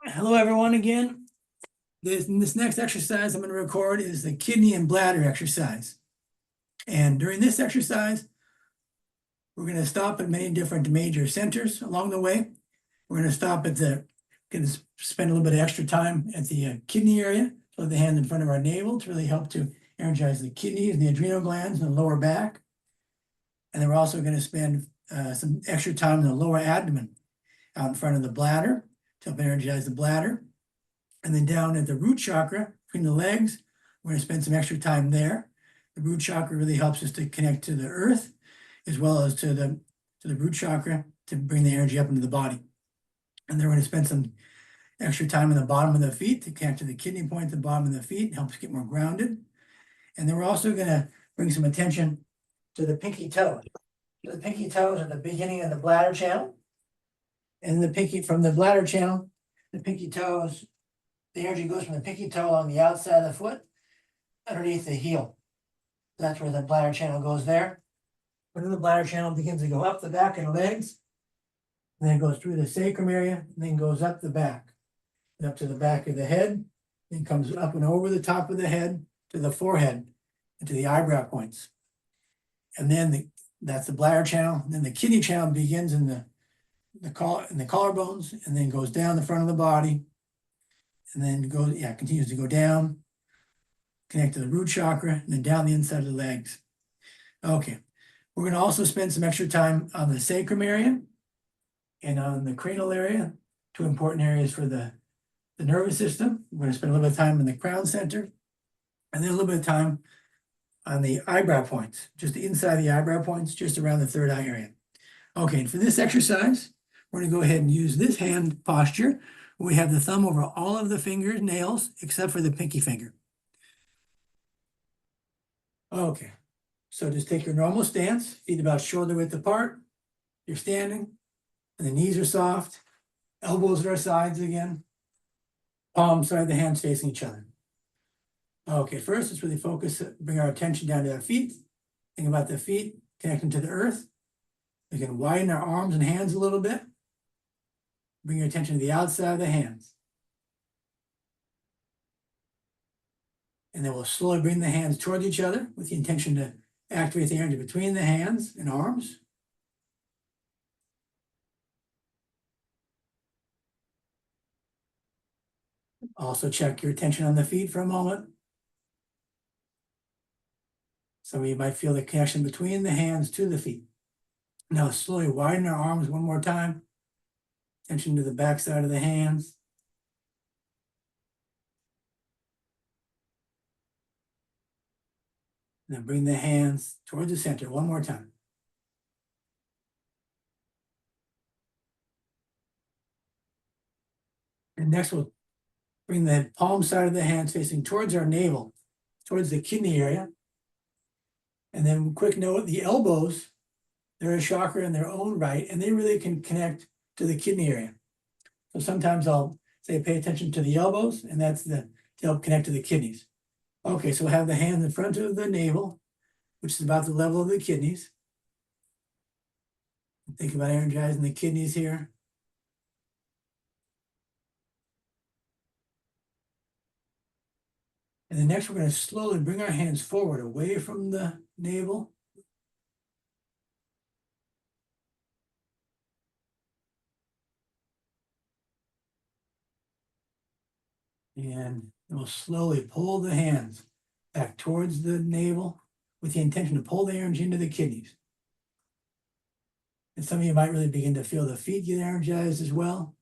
Hello, everyone, again. This next exercise I'm going to record is the kidney and bladder exercise. And during this exercise, we're going to stop at many different major centers along the way. We're going to stop at going to spend a little bit of extra time at the kidney area, so the hand in front of our navel to really help to energize the kidneys and the adrenal glands and the lower back. And then we're also going to spend some extra time in the lower abdomen out in front of the bladder to help energize the bladder. And then down at the root chakra between the legs, we're going to spend some extra time there. The root chakra really helps us to connect to the earth, as well as to the root chakra to bring the energy up into the body. And then we're going to spend some extra time in the bottom of the feet to connect to the kidney point at the bottom of the feet, helps get more grounded. And then we're also going to bring some attention to the pinky toes. So the pinky toes are the beginning of the bladder channel. And from the bladder channel, the pinky toes, the energy goes from the pinky toe along the outside of the foot underneath the heel. That's where the bladder channel goes there. But then the bladder channel begins to go up the back of the legs, and then it goes through the sacrum area, and then goes up the back, and up to the back of the head, then comes up and over the top of the head to the forehead and to the eyebrow points. And then that's the bladder channel. And then the kidney channel begins in the collarbones, and then goes down the front of the body, and then continues to go down, connect to the root chakra, and then down the inside of the legs. Okay, we're going to also spend some extra time on the sacrum area and on the cranial area, two important areas for the nervous system. We're going to spend a little bit of time in the crown center, and then a little bit of time on the eyebrow points, just the inside of the eyebrow points, just around the third eye area. Okay, and for this exercise, we're going to go ahead and use this hand posture. We have the thumb over all of the fingers, nails, except for the pinky finger. Okay, so just take your normal stance, feet about shoulder width apart. You're standing, and the knees are soft, elbows at our sides again, palms side of the hands facing each other. Okay, first let's really focus, bring our attention down to our feet. Think about the feet connecting to the earth. We can widen our arms and hands a little bit. Bring your attention to the outside of the hands. And then we'll slowly bring the hands towards each other with the intention to activate the energy between the hands and arms. Also check your attention on the feet for a moment. Some of you might feel the connection between the hands to the feet. Now slowly widen our arms one more time. Attention to the back side of the hands. And then bring the hands towards the center one more time. And next we'll bring the palm side of the hands facing towards our navel, towards the kidney area. And then quick note, the elbows, they're a chakra in their own right, and they really can connect to the kidney area. So sometimes I'll say pay attention to the elbows, and that's to help connect to the kidneys. Okay, so we'll have the hand in front of the navel, which is about the level of the kidneys. Think about energizing the kidneys here. And then next we're going to slowly bring our hands forward away from the navel. And we'll slowly pull the hands back towards the navel with the intention to pull the energy into the kidneys. And some of you might really begin to feel the feet get energized as well.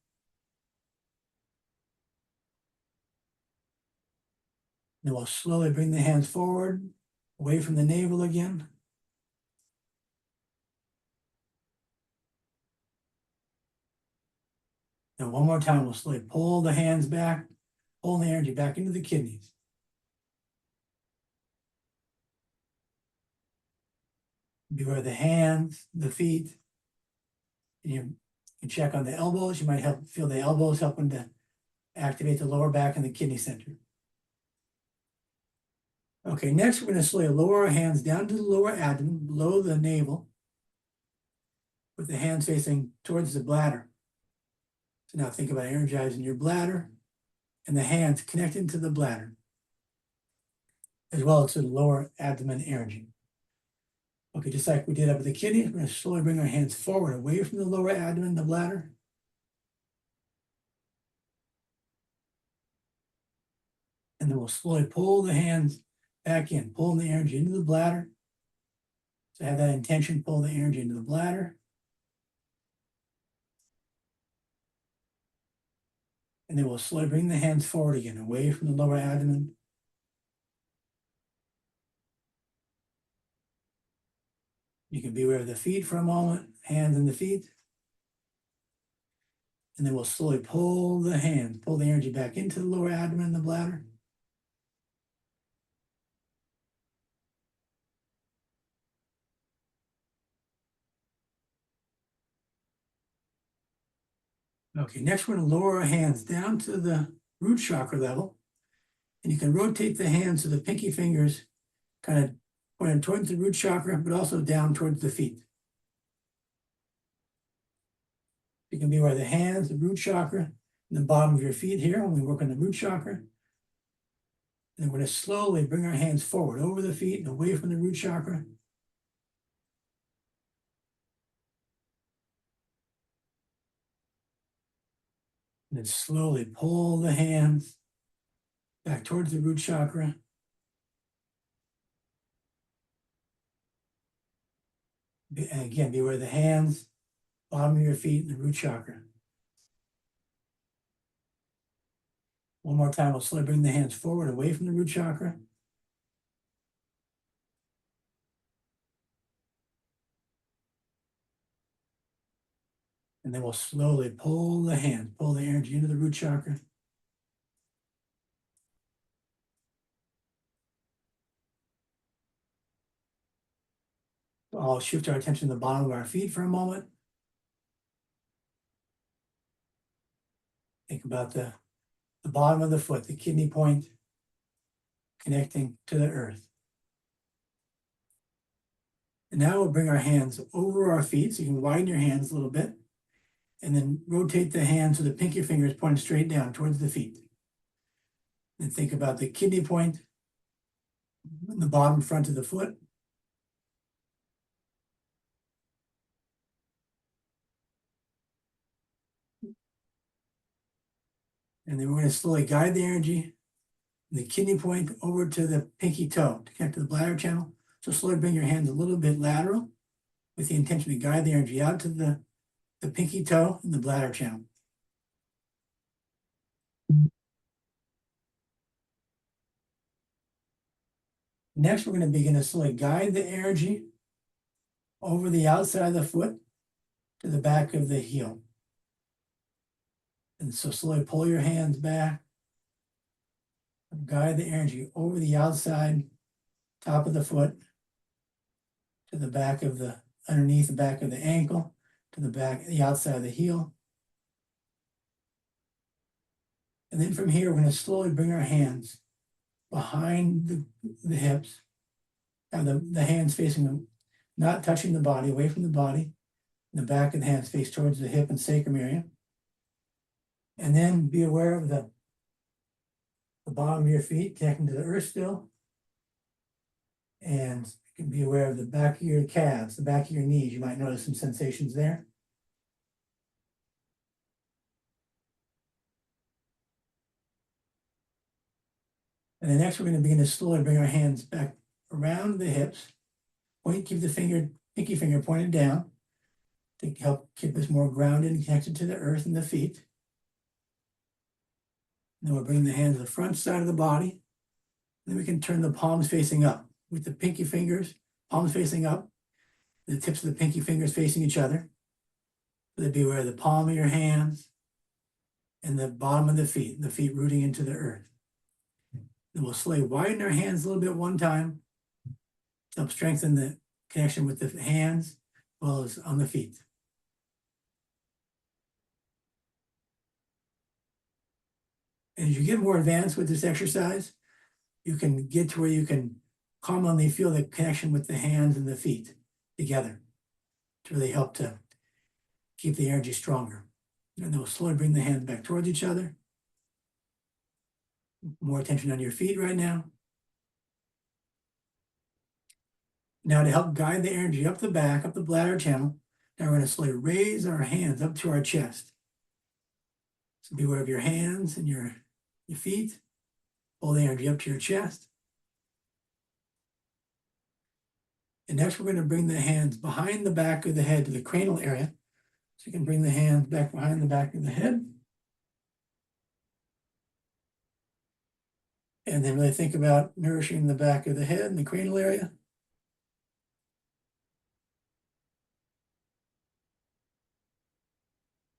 Then we'll slowly bring the hands forward, away from the navel again. And one more time, we'll slowly pull the hands back, pull the energy back into the kidneys. Beware the hands, the feet. And you can check on the elbows. You might feel the elbows helping to activate the lower back and the kidney center. Okay, next we're going to slowly lower our hands down to the lower abdomen, below the navel, with the hands facing towards the bladder. So now think about energizing your bladder and the hands connecting to the bladder, as well as to the lower abdomen energy. Okay, just like we did up with the kidneys, we're going to slowly bring our hands forward, away from the lower abdomen, the bladder. And then we'll slowly pull the hands back in, pulling the energy into the bladder. So have that intention, pull the energy into the bladder. And then we'll slowly bring the hands forward again, away from the lower abdomen. You can be aware of the feet for a moment, hands and the feet. And then we'll slowly pull the hands, pull the energy back into the lower abdomen and the bladder. Okay, next we're going to lower our hands down to the root chakra level. And you can rotate the hands so the pinky fingers kind of pointed towards the root chakra, but also down towards the feet. You can be where the hands, the root chakra, and the bottom of your feet here when we work on the root chakra. And then we're going to slowly bring our hands forward over the feet and away from the root chakra. And then slowly pull the hands back towards the root chakra. And again, be where the hands, bottom of your feet, and the root chakra. One more time, we'll slowly bring the hands forward, away from the root chakra. And then we'll slowly pull the hands, pull the energy into the root chakra. I'll shift our attention to the bottom of our feet for a moment. Think about the bottom of the foot, the kidney point, connecting to the earth. And now we'll bring our hands over our feet, so you can widen your hands a little bit, and then rotate the hands so the pinky fingers point straight down towards the feet. And think about the kidney point, the bottom front of the foot. And then we're going to slowly guide the energy, the kidney point over to the pinky toe to connect to the bladder channel. So slowly bring your hands a little bit lateral with the intention to guide the energy out to the pinky toe and the bladder channel. Next, we're going to begin to slowly guide the energy over the outside of the foot to the back of the heel. And so slowly pull your hands back, and guide the energy over the outside, top of the foot, to the back of the, underneath the back of the ankle, to the back, the outside of the heel. And then from here, we're going to slowly bring our hands behind the hips, have the hands facing them, not touching the body, away from the body. The back of the hands face towards the hip and sacrum area. And then be aware of the bottom of your feet connecting to the earth still. And you can be aware of the back of your calves, the back of your knees. You might notice some sensations there. And then next, we're going to begin to slowly bring our hands back around the hips. Keep the pinky finger pointed down to help keep us more grounded and connected to the earth and the feet. And then we'll bring the hands to the front side of the body. Then we can turn the palms facing up with the pinky fingers, palms facing up, the tips of the pinky fingers facing each other. So be aware of the palm of your hands and the bottom of the feet rooting into the earth. Then we'll slowly widen our hands a little bit one time to help strengthen the connection with the hands as well as on the feet. And as you get more advanced with this exercise, you can get to where you can commonly feel the connection with the hands and the feet together to really help to keep the energy stronger. And then we'll slowly bring the hands back towards each other. More attention on your feet right now. Now to help guide the energy up the back, up the bladder channel, now we're going to slowly raise our hands up to our chest. So be aware of your hands and your feet. Pull the energy up to your chest. And next we're going to bring the hands behind the back of the head to the cranial area. So you can bring the hands back behind the back of the head. And then really think about nourishing the back of the head and the cranial area.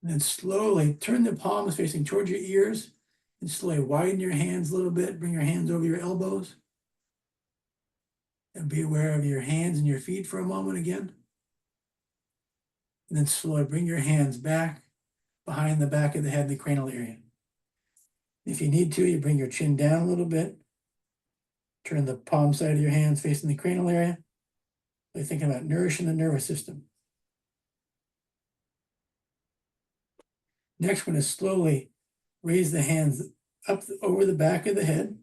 And then slowly turn the palms facing towards your ears and slowly widen your hands a little bit. Bring your hands over your elbows. And be aware of your hands and your feet for a moment again. And then slowly bring your hands back behind the back of the head, the cranial area. If you need to, you bring your chin down a little bit. Turn the palm side of your hands facing the cranial area. You're thinking about nourishing the nervous system. Next, we're going to slowly raise the hands up over the back of the head,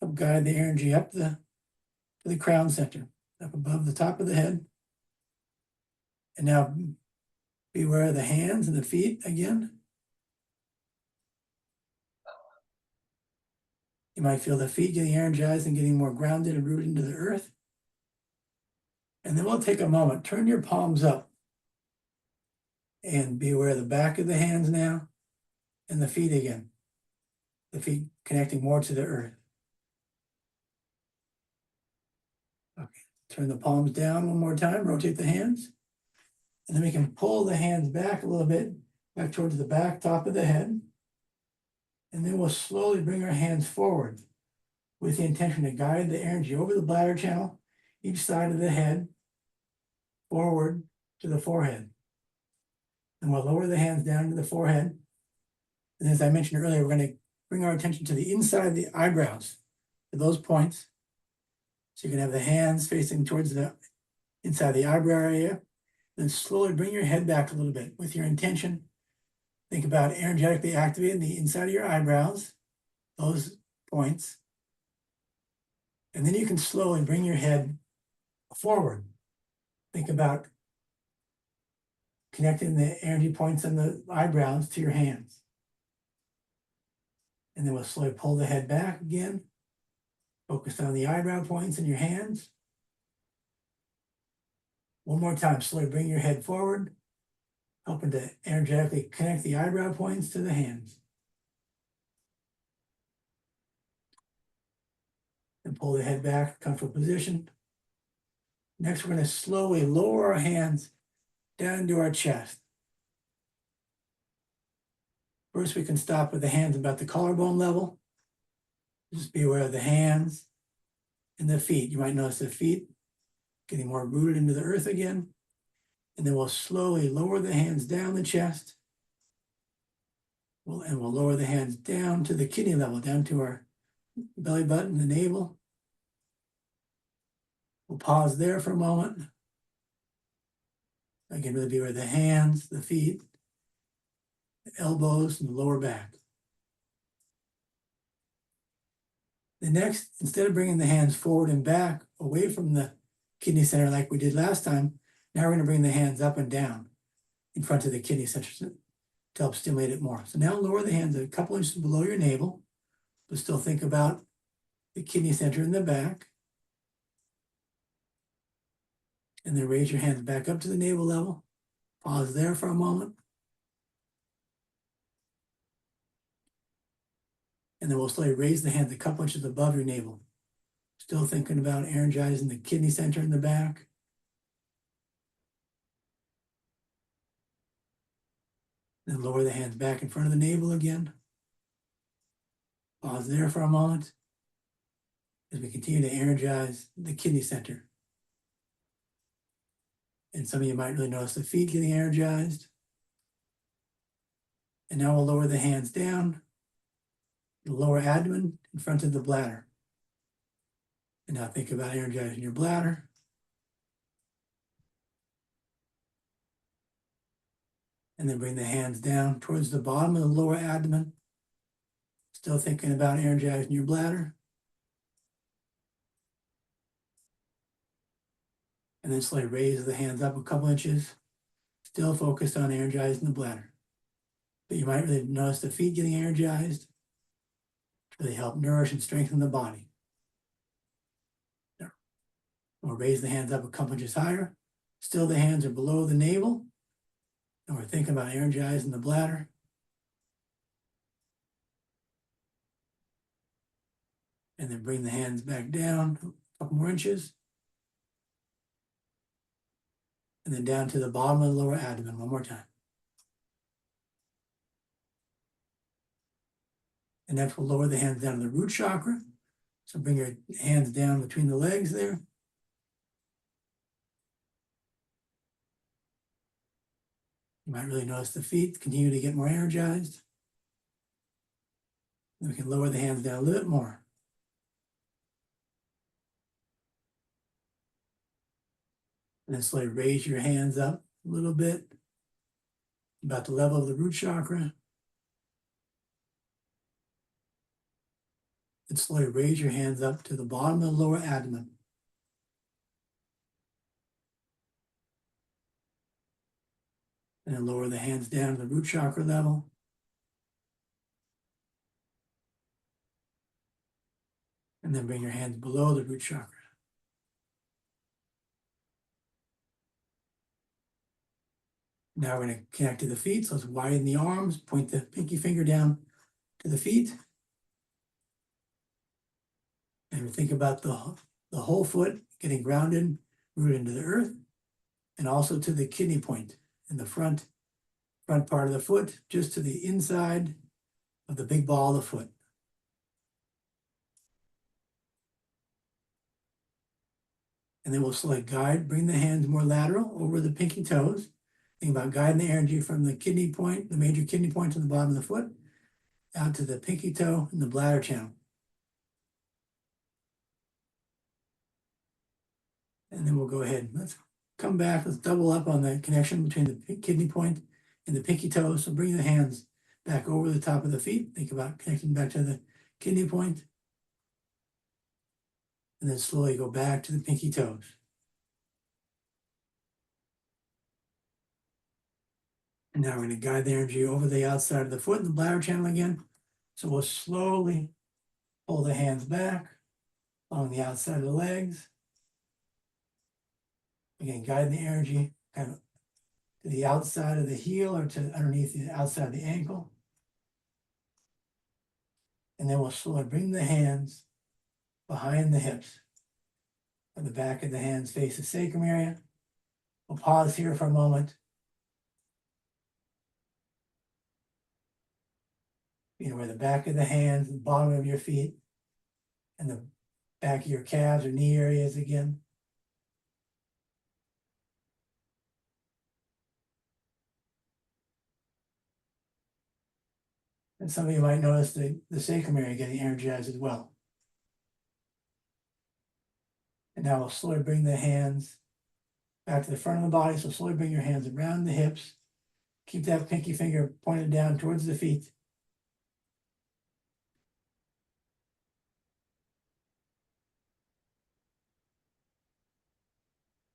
help guide the energy up to the crown center, up above the top of the head. And now be aware of the hands and the feet again. You might feel the feet getting energized and getting more grounded and rooted into the earth. And then we'll take a moment, turn your palms up and be aware of the back of the hands now and the feet again. The feet connecting more to the earth. Okay, turn the palms down one more time, rotate the hands. And then we can pull the hands back a little bit, back towards the back, top of the head. And then we'll slowly bring our hands forward with the intention to guide the energy over the bladder channel, each side of the head, forward to the forehead. And we'll lower the hands down to the forehead. And as I mentioned earlier, we're going to bring our attention to the inside of the eyebrows, to those points. So you can have the hands facing towards the inside the eyebrow area. Then slowly bring your head back a little bit with your intention. Think about energetically activating the inside of your eyebrows, those points. And then you can slowly bring your head forward. Think about connecting the energy points on the eyebrows to your hands. And then we'll slowly pull the head back again. Focus on the eyebrow points in your hands. One more time, slowly bring your head forward, helping to energetically connect the eyebrow points to the hands. And pull the head back, comfortable position. Next, we're going to slowly lower our hands down to our chest. First, we can stop with the hands about the collarbone level. Just be aware of the hands and the feet. You might notice the feet getting more rooted into the earth again. And then we'll slowly lower the hands down the chest. And we'll lower the hands down to the kidney level, down to our belly button, the navel. We'll pause there for a moment. Again, really be aware of the hands, the feet, the elbows, and the lower back. The next, instead of bringing the hands forward and back, away from the kidney center like we did last time, now we're going to bring the hands up and down in front of the kidney center to help stimulate it more. So now lower the hands a couple inches below your navel, but still think about the kidney center in the back. And then raise your hands back up to the navel level. Pause there for a moment. And then we'll slowly raise the hands a couple inches above your navel. Still thinking about energizing the kidney center in the back. Then lower the hands back in front of the navel again. Pause there for a moment as we continue to energize the kidney center. And some of you might really notice the feet getting energized. And now we'll lower the hands down, the lower abdomen in front of the bladder. And now think about energizing your bladder. And then bring the hands down towards the bottom of the lower abdomen. Still thinking about energizing your bladder. And then slowly raise the hands up a couple inches. Still focused on energizing the bladder. But you might really notice the feet getting energized to really help nourish and strengthen the body. There. We'll raise the hands up a couple inches higher. Still the hands are below the navel. And we're thinking about energizing the bladder. And then bring the hands back down a couple more inches. And then down to the bottom of the lower abdomen one more time. And next we'll lower the hands down to the root chakra. So bring your hands down between the legs there. You might really notice the feet continue to get more energized. Then we can lower the hands down a little bit more. And then slowly raise your hands up a little bit, about the level of the root chakra. And slowly raise your hands up to the bottom of the lower abdomen. And then lower the hands down to the root chakra level. And then bring your hands below the root chakra. Now we're going to connect to the feet. So let's widen the arms, point the pinky finger down to the feet. And we think about the whole foot getting grounded, rooted into the earth, and also to the kidney point in the front part of the foot, just to the inside of the big ball of the foot. And then we'll slowly bring the hands more lateral over the pinky toes. Think about guiding the energy from the kidney point, the major kidney point to the bottom of the foot, out to the pinky toe and the bladder channel. And then we'll go ahead. Let's come back. Let's double up on the connection between the kidney point and the pinky toe. So bring the hands back over the top of the feet. Think about connecting back to the kidney point. And then slowly go back to the pinky toes. And now we're going to guide the energy over the outside of the foot and the bladder channel again. So we'll slowly pull the hands back along the outside of the legs. Again, guide the energy kind of to the outside of the heel or to underneath the outside of the ankle. And then we'll slowly bring the hands behind the hips. And the back of the hands face the sacrum area. We'll pause here for a moment. You know, where the back of the hands, the bottom of your feet, and the back of your calves or knee areas again. And some of you might notice the sacrum area getting energized as well. And now we'll slowly bring the hands back to the front of the body. So slowly bring your hands around the hips. Keep that pinky finger pointed down towards the feet.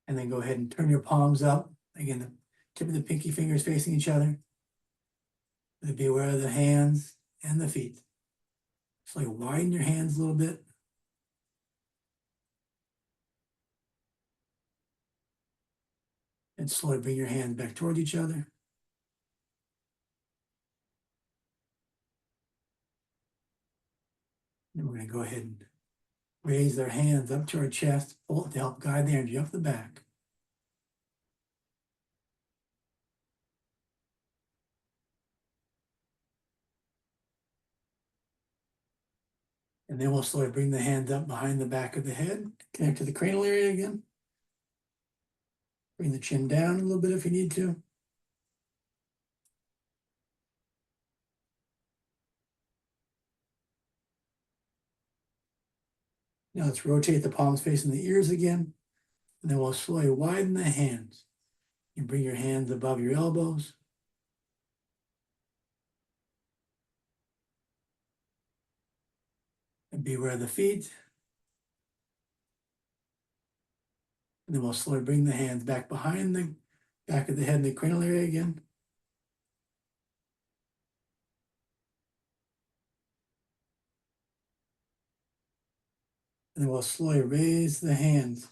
And then go ahead and turn your palms up. Again, the tip of the pinky fingers facing each other. Be aware of the hands and the feet. Slowly widen your hands a little bit. And slowly bring your hands back toward each other. And we're going to go ahead and raise their hands up to our chest, pull it to help guide the energy up the back. And then we'll slowly bring the hands up behind the back of the head, connect to the cranial area again. Bring the chin down a little bit if you need to. Now let's rotate the palms facing the ears again. And then we'll slowly widen the hands. You bring your hands above your elbows. And beware of the feet. And then we'll slowly bring the hands back behind the back of the head in the cranial area again. And then we'll slowly raise the hands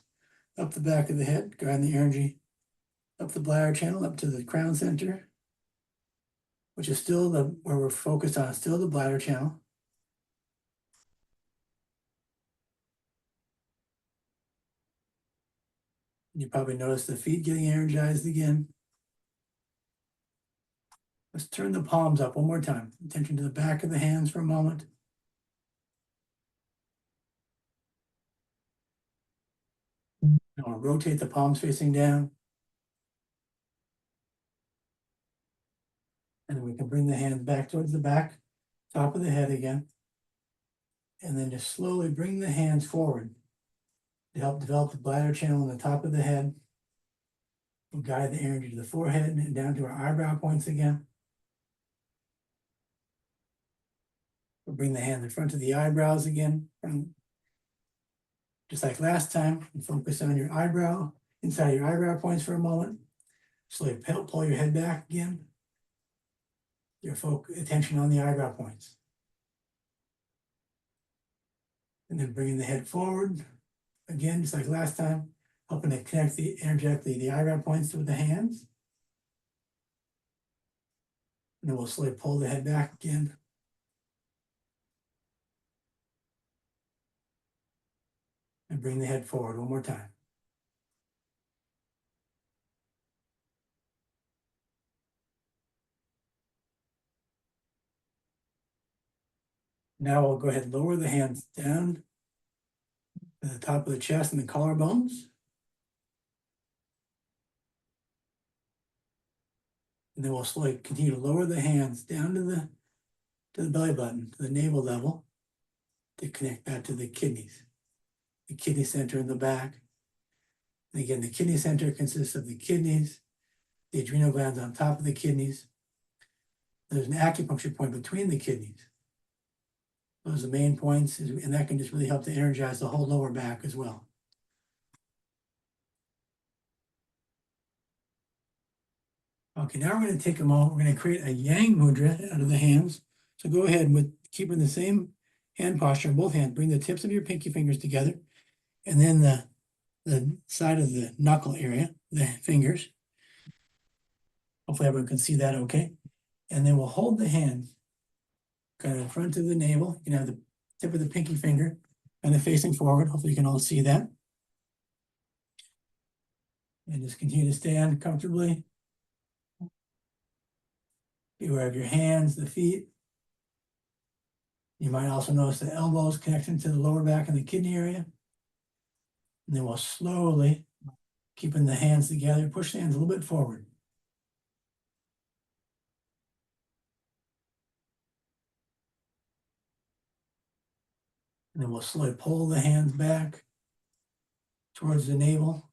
up the back of the head, guiding the energy up the bladder channel, up to the crown center, which is still where we're focused on, still the bladder channel. You probably notice the feet getting energized again. Let's turn the palms up one more time. Attention to the back of the hands for a moment. Now rotate the palms facing down. And then we can bring the hands back towards the back, top of the head again. And then just slowly bring the hands forward to help develop the bladder channel on the top of the head. We'll guide the energy to the forehead and down to our eyebrow points again. We'll bring the hand in front of the eyebrows again. Just like last time, focus on your eyebrow, inside your eyebrow points for a moment. Slowly pull your head back again. Your attention on the eyebrow points. And then bringing the head forward, again, just like last time, helping to connect energetically the eyebrow points with the hands. And then we'll slowly pull the head back again. And bring the head forward one more time. Now we'll go ahead and lower the hands down to the top of the chest and the collarbones. And then we'll slowly continue to lower the hands down to the belly button, to the navel level, to connect back to the kidneys, the kidney center in the back. And again, the kidney center consists of the kidneys, the adrenal glands on top of the kidneys. There's an acupuncture point between the kidneys. Those are the main points, and that can just really help to energize the whole lower back as well. Okay, now we're going to take a moment. We're going to create a yang mudra out of the hands. So go ahead with keeping the same hand posture on both hands. Bring the tips of your pinky fingers together, and then the side of the knuckle area, the fingers. Hopefully everyone can see that okay. And then we'll hold the hands kind of in front of the navel. You can have the tip of the pinky finger kind of facing forward. Hopefully you can all see that. And just continue to stand comfortably. Be aware of your hands, the feet. You might also notice the elbows connecting to the lower back and the kidney area. And then we'll slowly, keeping the hands together, push the hands a little bit forward. And then we'll slowly pull the hands back towards the navel.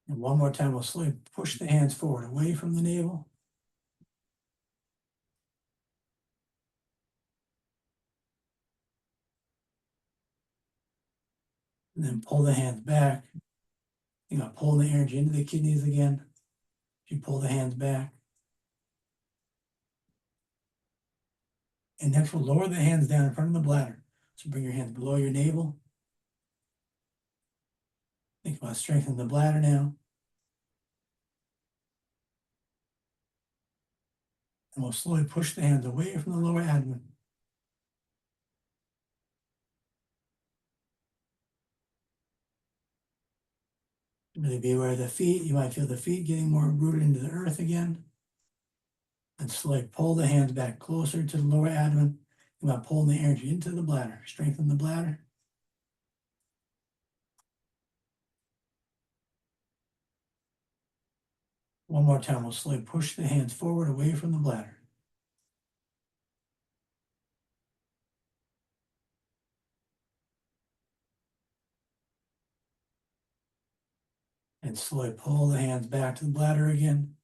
And one more time, we'll slowly push the hands forward, away from the navel. And then pull the hands back. You know, pull the energy into the kidneys again. You pull the hands back. And next, we'll lower the hands down in front of the bladder. So bring your hands below your navel. Think about strengthening the bladder now. And we'll slowly push the hands away from the lower abdomen. Really be aware of the feet. You might feel the feet getting more rooted into the earth again. And slowly pull the hands back closer to the lower abdomen. You might pull the energy into the bladder. Strengthen the bladder. One more time, we'll slowly push the hands forward away from the bladder. And slowly pull the hands back to the bladder again.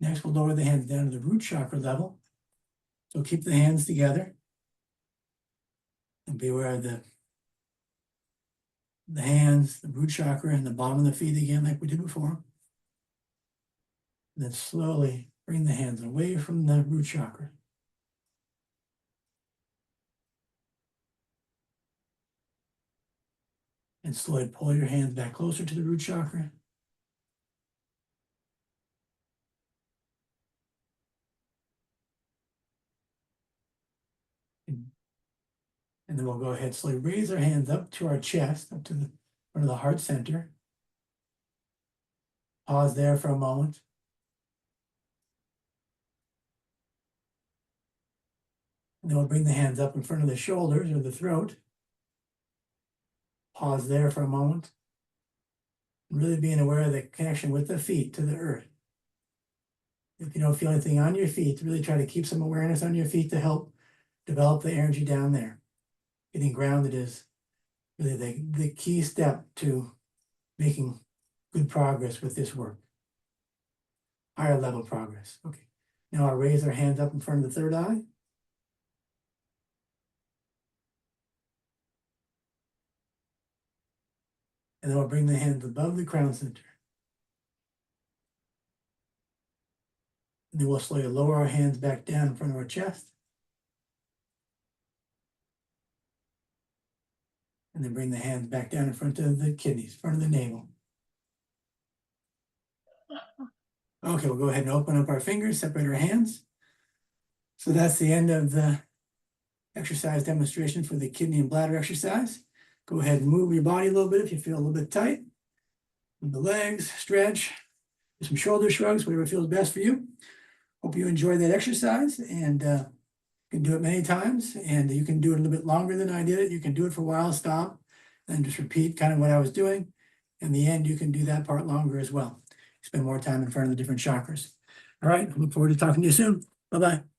Next, we'll lower the hands down to the root chakra level. So keep the hands together. And be aware of the hands, the root chakra, and the bottom of the feet again, like we did before. And then slowly bring the hands away from the root chakra. And slowly pull your hands back closer to the root chakra. And then we'll go ahead, slowly raise our hands up to our chest, up to the front of the heart center. Pause there for a moment. And then we'll bring the hands up in front of the shoulders or the throat. Pause there for a moment. And really being aware of the connection with the feet to the earth. If you don't feel anything on your feet, really try to keep some awareness on your feet to help develop the energy down there. Getting grounded is really the key step to making good progress with this work. Higher level progress. Okay. Now I'll raise our hands up in front of the third eye. And then we'll bring the hands above the crown center. And then we'll slowly lower our hands back down in front of our chest. And then bring the hands back down in front of the kidneys, front of the navel. Okay, we'll go ahead and open up our fingers, separate our hands. So that's the end of the exercise demonstration for the kidney and bladder exercise. Go ahead and move your body a little bit if you feel a little bit tight. Move the legs, stretch, do some shoulder shrugs, whatever feels best for you. Hope you enjoy that exercise, and you can do it many times, and you can do it a little bit longer than I did it. You can do it for a while, stop, and just repeat kind of what I was doing. In the end, you can do that part longer as well. Spend more time in front of the different chakras. All right, I look forward to talking to you soon. Bye-bye.